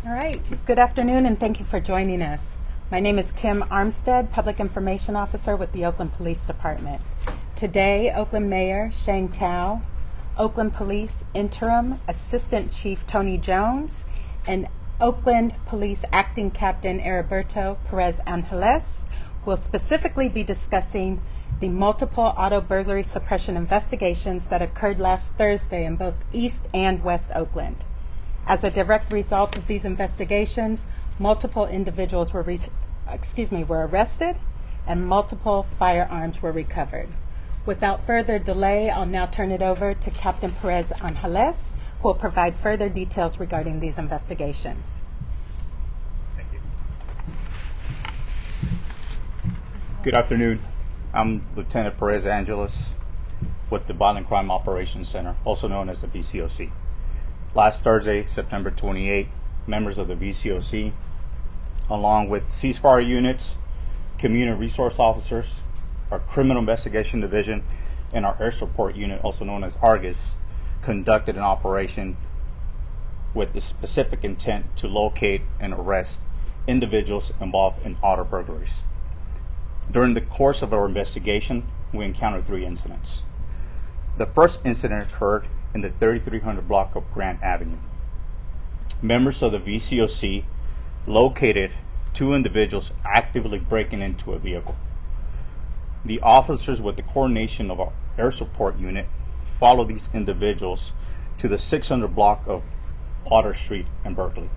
All right. Good afternoon, and thank you for joining us. My name is Kim Armstead, Public Information Officer with the Oakland Police Department. Today, Oakland Mayor Sheng Tao, Oakland Police Interim Assistant Chief Tony Jones, and Oakland Police Acting Captain Heriberto Perez Angeles will specifically be discussing the multiple auto burglary suppression investigations that occurred last Thursday in both East and West Oakland. As a direct result of these investigations, multiple individuals were arrested and multiple firearms were recovered. Without further delay, I'll now turn it over to Captain Perez Angeles, who will provide further details regarding these investigations. Thank you. Good afternoon. I'm Lieutenant Perez Angeles with the Violent Crime Operations Center, also known as the VCOC. Last Thursday, September 28, members of the VCOC, along with ceasefire units, community resource officers, our Criminal Investigation Division, and our Air Support Unit, also known as Argus, conducted an operation with the specific intent to locate and arrest individuals involved in auto burglaries. During the course of our investigation, we encountered 3 incidents. The first incident occurred in the 3300 block of Grant Avenue. Members of the VCOC located 2 individuals actively breaking into a vehicle. The officers, with the coordination of our Air Support Unit, followed these individuals to the 600 block of Potter Street in Berkeley.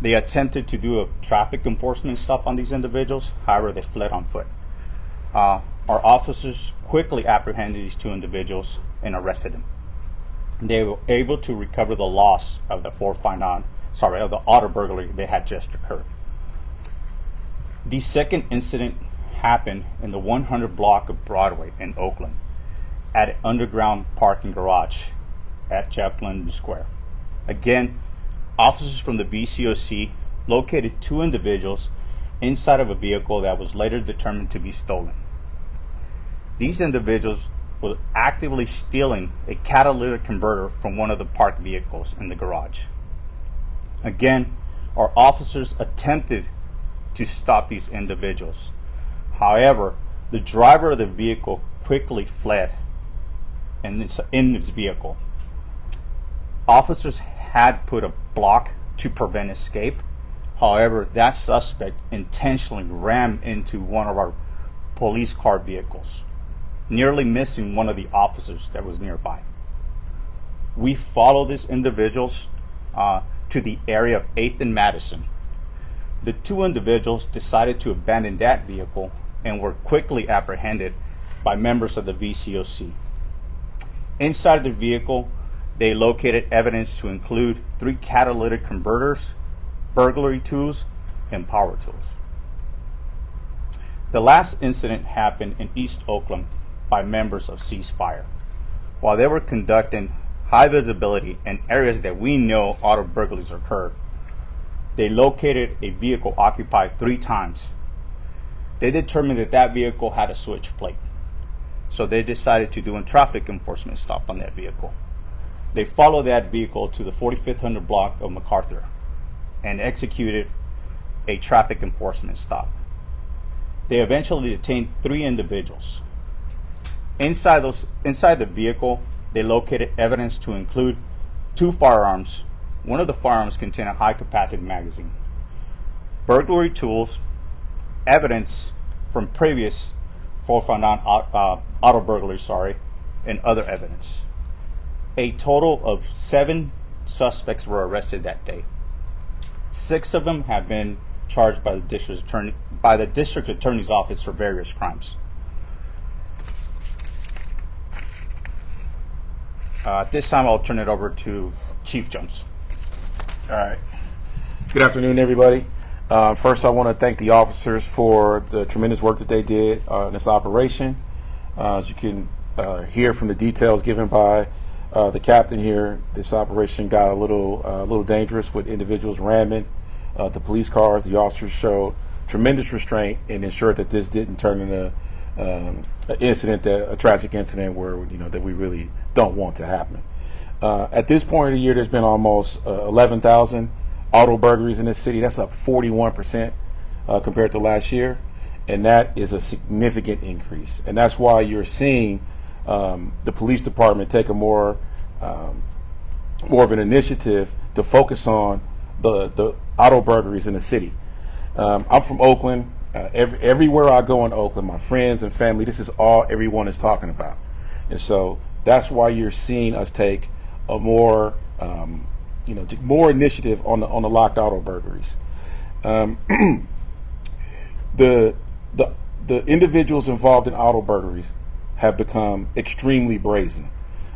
They attempted to do a traffic enforcement stop on these individuals, however they fled on foot. Our officers quickly apprehended these 2 individuals and arrested them. They were able to recover the loss of the of the auto burglary that had just occurred. The second incident happened in the 100 block of Broadway in Oakland at an underground parking garage at Chaplin Square. Again, officers from the VCOC located 2 individuals inside of a vehicle that was later determined to be stolen. These individuals were actively stealing a catalytic converter from one of the parked vehicles in the garage. Again, our officers attempted to stop these individuals. However, the driver of the vehicle quickly fled in his vehicle. Officers had put a block to prevent escape. However, that suspect intentionally rammed into one of our police car vehicles, nearly missing one of the officers that was nearby. We followed these individuals to the area of 8th and Madison. The 2 individuals decided to abandon that vehicle and were quickly apprehended by members of the VCOC. Inside the vehicle, they located evidence to include 3 catalytic converters, burglary tools, and power tools. The last incident happened in East Oakland by members of Ceasefire. While they were conducting high visibility in areas that we know auto burglaries occurred, they located a vehicle occupied 3 times. They determined that that vehicle had a switch plate, so they decided to do a traffic enforcement stop on that vehicle. They followed that vehicle to the 4500 block of MacArthur and executed a traffic enforcement stop. They eventually detained 3 individuals. Inside the vehicle, they located evidence to include 2 firearms. One of the firearms contained a high-capacity magazine, burglary tools, evidence from previous 459 auto burglaries, and other evidence. A total of 7 suspects were arrested that day. 6 of them have been charged by the district attorney's office for various crimes. This time I'll turn it over to Chief Jones. All right. Good afternoon, everybody. First, I want to thank the officers for the tremendous work that they did in this operation. As you can hear from the details given by the captain here, this operation got a little dangerous with individuals ramming the police cars. The officers showed tremendous restraint and ensured that this didn't turn into a tragic incident where that we really don't want to happen. At this point of the year, there's been almost 11,000 auto burglaries in this city. That's up 41% compared to last year, and that is a significant increase. And that's why you're seeing the police department take a more of an initiative to focus on the auto burglaries in the city. I'm from Oakland. Everywhere I go in Oakland, my friends and family, this is all everyone is talking about. And so that's why you're seeing us take a more initiative on the locked auto burglaries. The individuals involved in auto burglaries have become extremely brazen.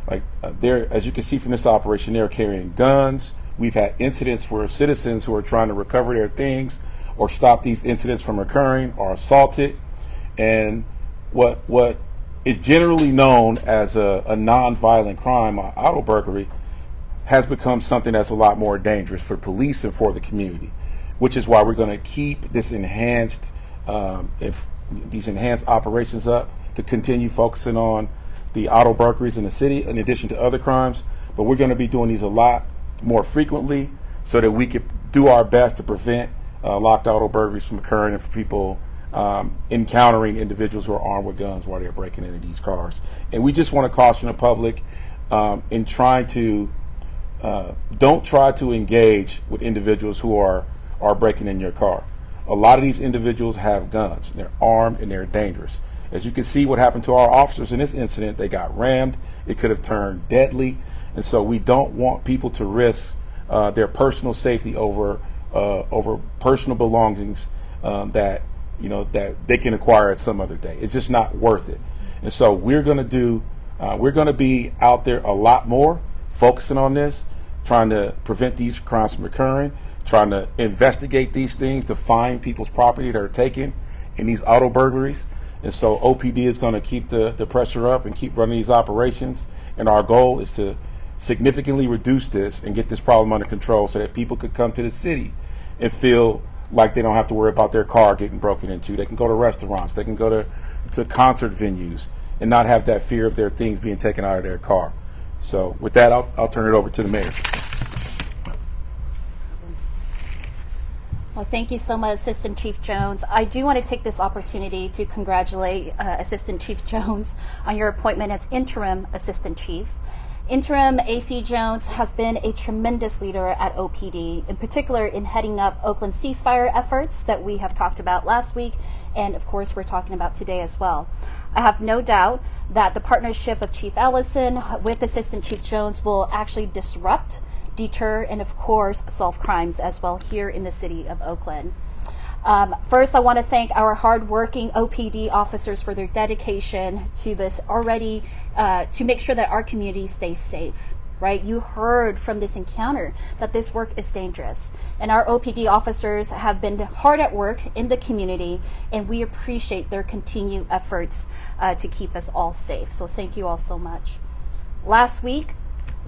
Like as you can see from this operation, they're carrying guns. We've had incidents where citizens who are trying to recover their things or stop these incidents from occurring are assaulted. And what is generally known as a non-violent crime, auto burglary, has become something that's a lot more dangerous for police and for the community, which is why we're going to keep this enhanced operations up to continue focusing on the auto burglaries in the city in addition to other crimes. But we're going to be doing these a lot more frequently so that we can do our best to prevent locked auto burglaries from occurring and for people encountering individuals who are armed with guns while they're breaking into these cars. And we just want to caution the public in trying to don't try to engage with individuals who are breaking in your car. A lot of these individuals have guns. They're armed and they're dangerous. As you can see what happened to our officers in this incident, they got rammed. It could have turned deadly. And so we don't want people to risk their personal safety over personal belongings that they can acquire at some other day. It's just not worth it. And so we're going to be out there a lot more focusing on this, trying to prevent these crimes from occurring, trying to investigate these things to find people's property that are taken in these auto burglaries. And so OPD is going to keep the pressure up and keep running these operations. And our goal is to significantly reduce this and get this problem under control so that people could come to the city and feel like they don't have to worry about their car getting broken into. They can go to restaurants, they can go to concert venues and not have that fear of their things being taken out of their car. So with that, I'll turn it over to the mayor. Well, thank you so much, Assistant Chief Jones. I do want to take this opportunity to congratulate Assistant Chief Jones on your appointment as Interim Assistant Chief. Interim AC Jones has been a tremendous leader at OPD, in particular in heading up Oakland ceasefire efforts that we have talked about last week, and of course we're talking about today as well. I have no doubt that the partnership of Chief Allison with Assistant Chief Jones will actually disrupt, deter, and of course solve crimes as well here in the city of Oakland. First, I want to thank our hardworking OPD officers for their dedication to this already, to make sure that our community stays safe, right? You heard from this encounter that this work is dangerous. And our OPD officers have been hard at work in the community, and we appreciate their continued efforts to keep us all safe. So thank you all so much. Last week,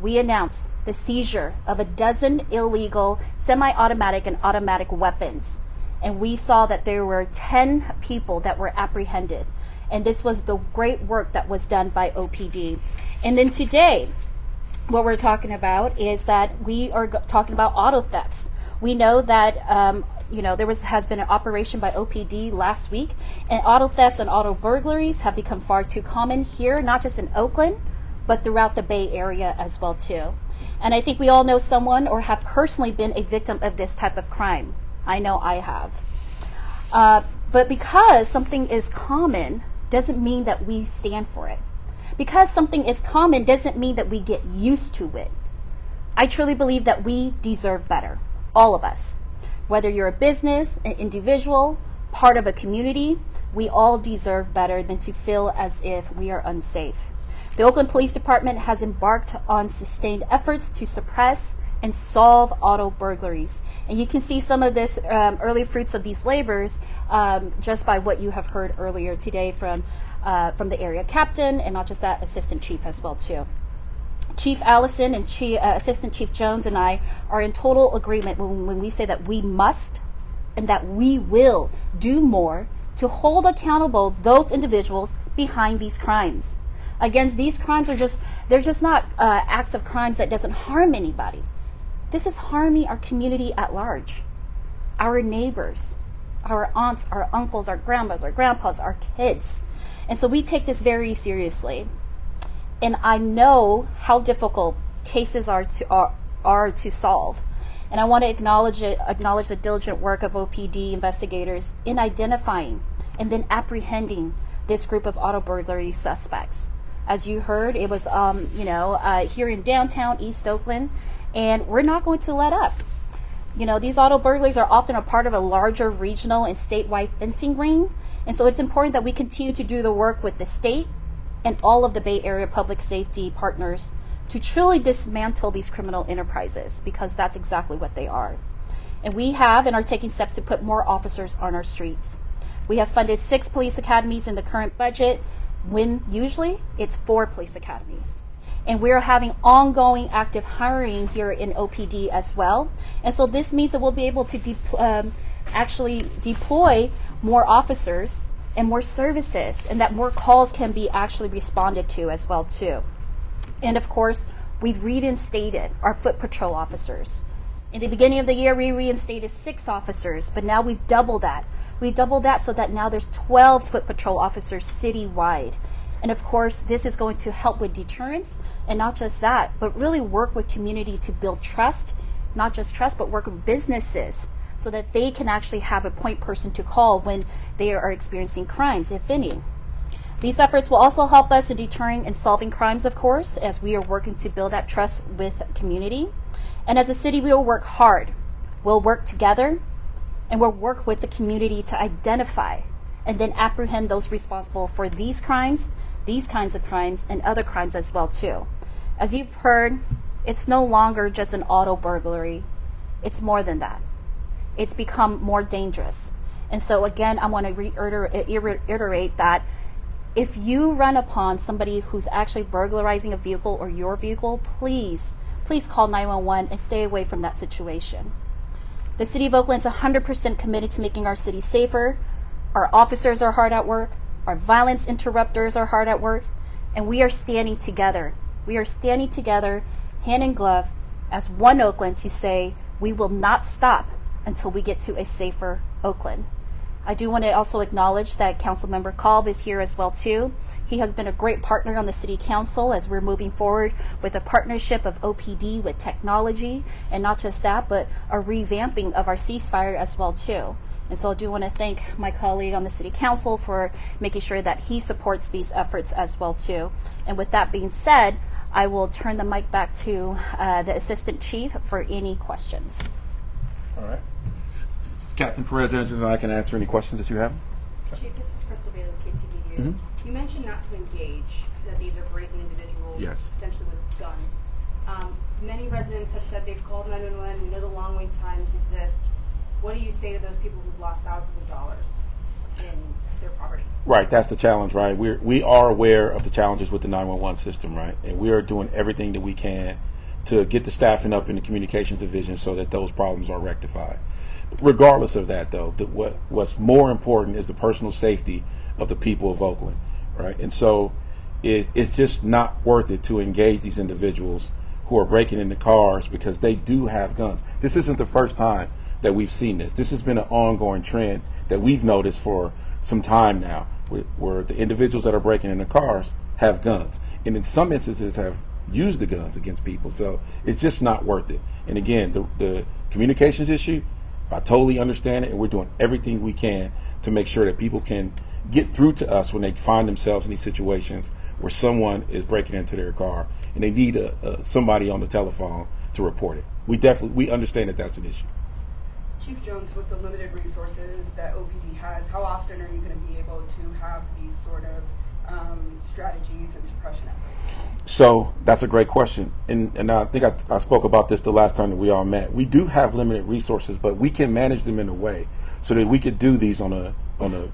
we announced the seizure of a dozen illegal semi-automatic and automatic weapons. And we saw that there were 10 people that were apprehended. And this was the great work that was done by OPD. And then today, what we're talking about is that we are talking about auto thefts. We know that has been an operation by OPD last week, and auto thefts and auto burglaries have become far too common here, not just in Oakland, but throughout the Bay Area as well too. And I think we all know someone or have personally been a victim of this type of crime. I know I have. But because something is common doesn't mean that we stand for it. Because something is common doesn't mean that we get used to it. I truly believe that we deserve better, all of us. Whether you're a business, an individual, part of a community, we all deserve better than to feel as if we are unsafe. The Oakland Police Department has embarked on sustained efforts to suppress and solve auto burglaries. And you can see some of this early fruits of these labors just by what you have heard earlier today from the area captain, and not just that, Assistant Chief as well too. Chief Allison and Assistant Chief Jones and I are in total agreement when we say that we must and that we will do more to hold accountable those individuals behind these crimes. Again, these crimes they're just not acts of crimes that doesn't harm anybody. this is harming our community at large, our neighbors, our aunts, our uncles, our grandmas, our grandpas, our kids. And so we take this very seriously. And I know how difficult cases are to solve. And I want to acknowledge the diligent work of OPD investigators in identifying and then apprehending this group of auto burglary suspects. As you heard, it was here in downtown East Oakland, and we're not going to let up. These auto burglaries are often a part of a larger regional and statewide fencing ring, and so it's important that we continue to do the work with the state and all of the Bay Area public safety partners to truly dismantle these criminal enterprises, because that's exactly what they are. And we have and are taking steps to put more officers on our streets. We have funded 6 police academies in the current budget, when usually it's 4 police academies. And we're having ongoing active hiring here in OPD as well. And so this means that we'll be able to actually deploy more officers and more services, and that more calls can be actually responded to as well too. And of course, we've reinstated our foot patrol officers. In the beginning of the year, we reinstated 6 officers, but now we've doubled that. We doubled that so that now there's 12 foot patrol officers citywide. And of course, this is going to help with deterrence, and not just that, but really work with community to build trust, not just trust, but work with businesses so that they can actually have a point person to call when they are experiencing crimes, if any. These efforts will also help us in deterring and solving crimes, of course, as we are working to build that trust with community. And as a city, we will work hard. We'll work together, and we'll work with the community to identify and then apprehend those responsible for these crimes, these kinds of crimes, and other crimes as well too. As you've heard, it's no longer just an auto burglary. It's more than that. It's become more dangerous. And so again, I want to reiterate that if you run upon somebody who's actually burglarizing a vehicle or your vehicle, please call 911 and stay away from that situation. The City of Oakland is 100% committed to making our city safer. Our officers are hard at work. Our violence interrupters are hard at work. And we are standing together. We are standing together, hand in glove, as one Oakland to say we will not stop until we get to a safer Oakland. I do want to also acknowledge that Councilmember Kolb is here as well too. He has been a great partner on the City Council as we're moving forward with a partnership of OPD with technology, and not just that, but a revamping of our ceasefire as well too. And so I do want to thank my colleague on the City Council for making sure that he supports these efforts as well too. And with that being said, I will turn the mic back to the Assistant Chief for any questions. All right. Captain Perez-Angeles and I can answer any questions that you have. Chief, this is Crystal Bailey with KTVU. Mm-hmm. You mentioned not to engage, that these are brazen individuals, Yes, potentially with guns. Many residents have said they've called 911. We know the long wait times exist. What do you say to those people who've lost thousands of dollars in their property? Right, that's the challenge, right? We are aware of the challenges with the 911 system, right? And we are doing everything that we can to get the staffing up in the communications division so that those problems are rectified. Regardless of that, though, what's more important is the personal safety of the people of Oakland, right? And so it's just not worth it to engage these individuals who are breaking into cars because they do have guns. This isn't the first time that we've seen this. This has been an ongoing trend that we've noticed for some time now, where the individuals that are breaking into cars have guns, and in some instances have used the guns against people. So it's just not worth it. And again, the communications issue, I totally understand it, and we're doing everything we can to make sure that people can get through to us when they find themselves in these situations where someone is breaking into their car and they need somebody on the telephone to report it. We understand that that's an issue. Chief Jones, with the limited resources that OPD has, how often are you going to be able to have these sort of strategies and suppression efforts? So that's a great question, and I think I spoke about this the last time that we all met. We do have limited resources, but we can manage them in a way so that we could do these on a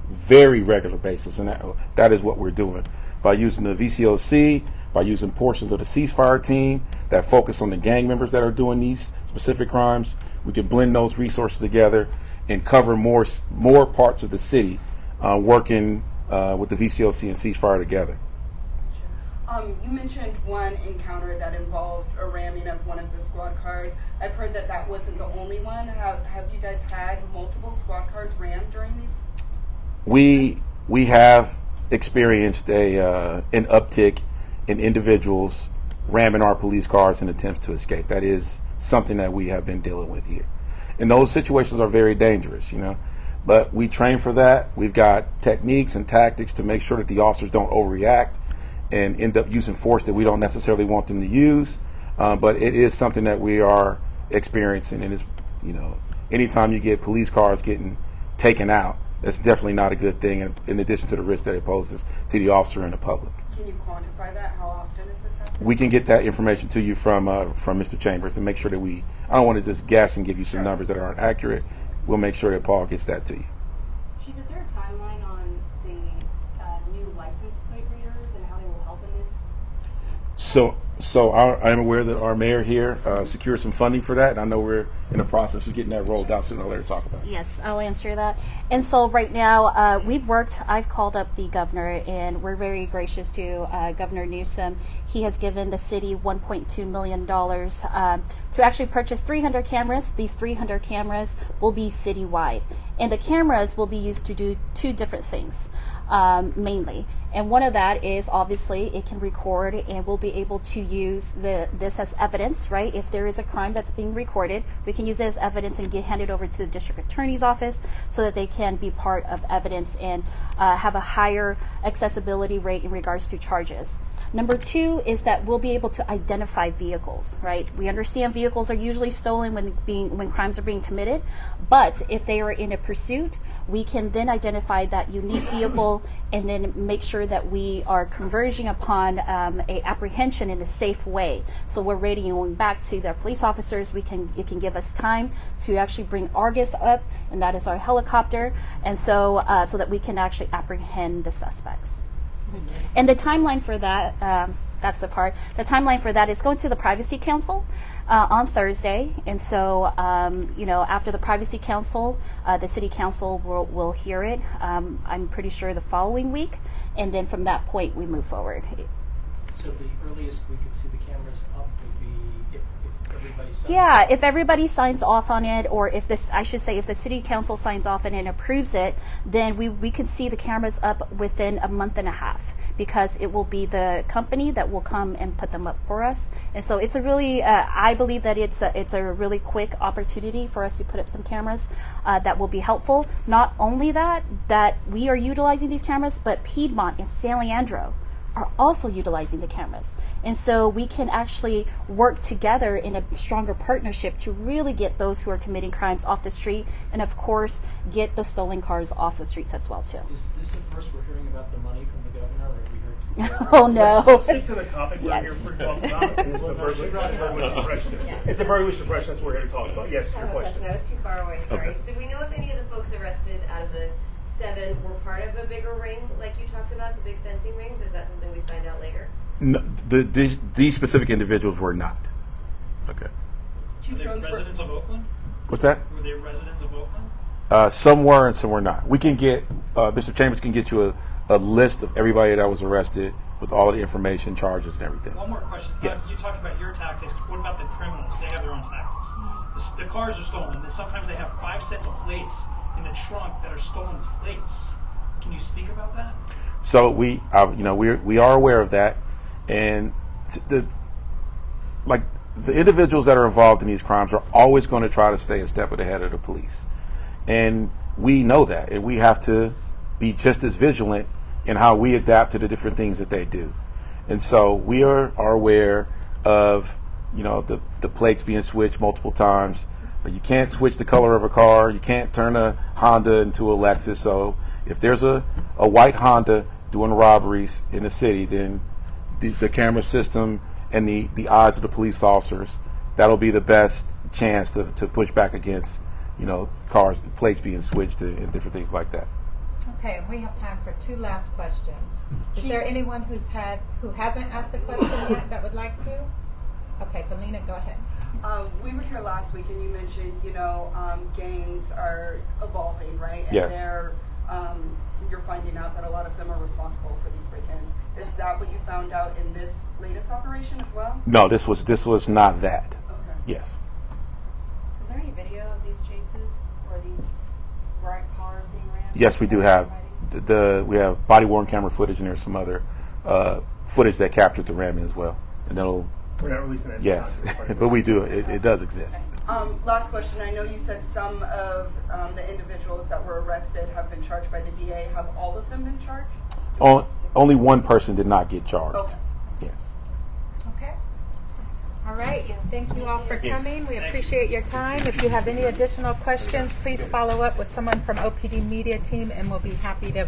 very regular basis, and that is what we're doing by using the VCOC, by using portions of the ceasefire team that focus on the gang members that are doing these specific crimes. We can blend those resources together and cover more parts of the city, working with the VCOC and ceasefire together. You mentioned one encounter that involved a ramming of one of the squad cars. I've heard that that wasn't the only one. Have you guys had multiple squad cars rammed during these? We have experienced an uptick in individuals ramming our police cars in attempts to escape. That is something that we have been dealing with here. And those situations are very dangerous, But we train for that. We've got techniques and tactics to make sure that the officers don't overreact and end up using force that we don't necessarily want them to use. But it is something that we are experiencing, and it's, anytime you get police cars getting taken out, that's definitely not a good thing, in addition to the risk that it poses to the officer and the public. Can you quantify that? How often is this happening? We can get that information to you from Mr. Chambers and make sure that I don't want to just guess and give you some numbers that aren't accurate. We'll make sure that Paul gets that to you. Chief, is there a timeline on the new license plate readers and how they will help in this? So I'm aware that our mayor here secured some funding for that, and I know we're in the process of getting that rolled out, so I'll later talk about it. Yes, I'll answer that. And so right now, I've called up the governor, and we're very gracious to Governor Newsom. He has given the city $1.2 million to actually purchase 300 cameras. These 300 cameras will be citywide. And the cameras will be used to do two different things, mainly. And one of that is, obviously, it can record, and we'll be able to use this as evidence, right? If there is a crime that's being recorded, we can use it as evidence and hand it over to the district attorney's office so that they can be part of evidence and have a higher accessibility rate in regards to charges. Number two is that we'll be able to identify vehicles, right? We understand vehicles are usually stolen when crimes are being committed, but if they are in a pursuit, we can then identify that unique vehicle and then make sure that we are converging upon a apprehension in a safe way. So we're radioing back to the police officers. It can give us time to actually bring Argus up, and that is our helicopter, and so that we can actually apprehend the suspects. And the timeline for that, that's the part. The timeline for that is going to the Privacy Council on Thursday. And so, after the Privacy Council, the City Council will hear it, I'm pretty sure the following week. And then from that point, we move forward. So the earliest we could see the cameras up would be if everybody signs off. If everybody signs off on it, or if the City Council signs off on it and approves it, then we could see the cameras up within a month and a half, because it will be the company that will come and put them up for us. And so it's a really, I believe that it's a really quick opportunity for us to put up some cameras that will be helpful. Not only that we are utilizing these cameras, but Piedmont and San Leandro are also utilizing the cameras. And so we can actually work together in a stronger partnership to really get those who are committing crimes off the street, and of course, get the stolen cars off the streets as well too. Is this the first we're hearing about the money from the governor, or have we heard? Oh no. Let's stick to the topic we're Yes. here for talking about. It's the burglary suppression. It's a burglary suppression. That's what we're here to talk about. Yes, I your have a question. question. I was too far away. Sorry. Okay. Do we know if any of the folks arrested out of the 7 were part of a bigger ring, like you talked about, the big fencing rings? Or is that something we find out later? No, these specific individuals were not. Okay. Were they residents of Oakland? What's that? Were they residents of Oakland? Some were and some were not. We can get, Mr. Chambers can get you a list of everybody that was arrested with all of the information, charges, and everything. One more question. Yes. You talked about your tactics. What about the criminals? They have their own tactics. The cars are stolen. And sometimes they have 5 sets of plates in the trunk that are stolen plates. Can you speak about that? So we are aware of that, and the individuals that are involved in these crimes are always going to try to stay a step ahead of the police, and we know that, and we have to be just as vigilant in how we adapt to the different things that they do. And so we are aware of the plates being switched multiple times. But you can't switch the color of a car. You can't turn a Honda into a Lexus. So if there's a white Honda doing robberies in the city, then the camera system and the eyes of the police officers, that'll be the best chance to push back against, cars, plates being switched and different things like that. Okay, and we have time for 2 last questions. Is there anyone who hasn't asked a question yet that would like to? Okay, Felina, go ahead. We were here last week, and you mentioned, gangs are evolving, right? And Yes. they're you're finding out that a lot of them are responsible for these break-ins. Is that what you found out in this latest operation as well? No, this was not that. Okay. Yes. Is there any video of these chases or these cars being ran? Yes, we do have we have body worn camera footage, and there's some other footage that captured the ramming as well. And we're not releasing it. Yes, but we do. It does exist. Last question. I know you said some of the individuals that were arrested have been charged by the DA. Have all of them been charged? Only one person did not get charged. Okay. Yes. Okay. All right. Thank you all for coming. We appreciate your time. If you have any additional questions, please follow up with someone from OPD Media Team, and we'll be happy to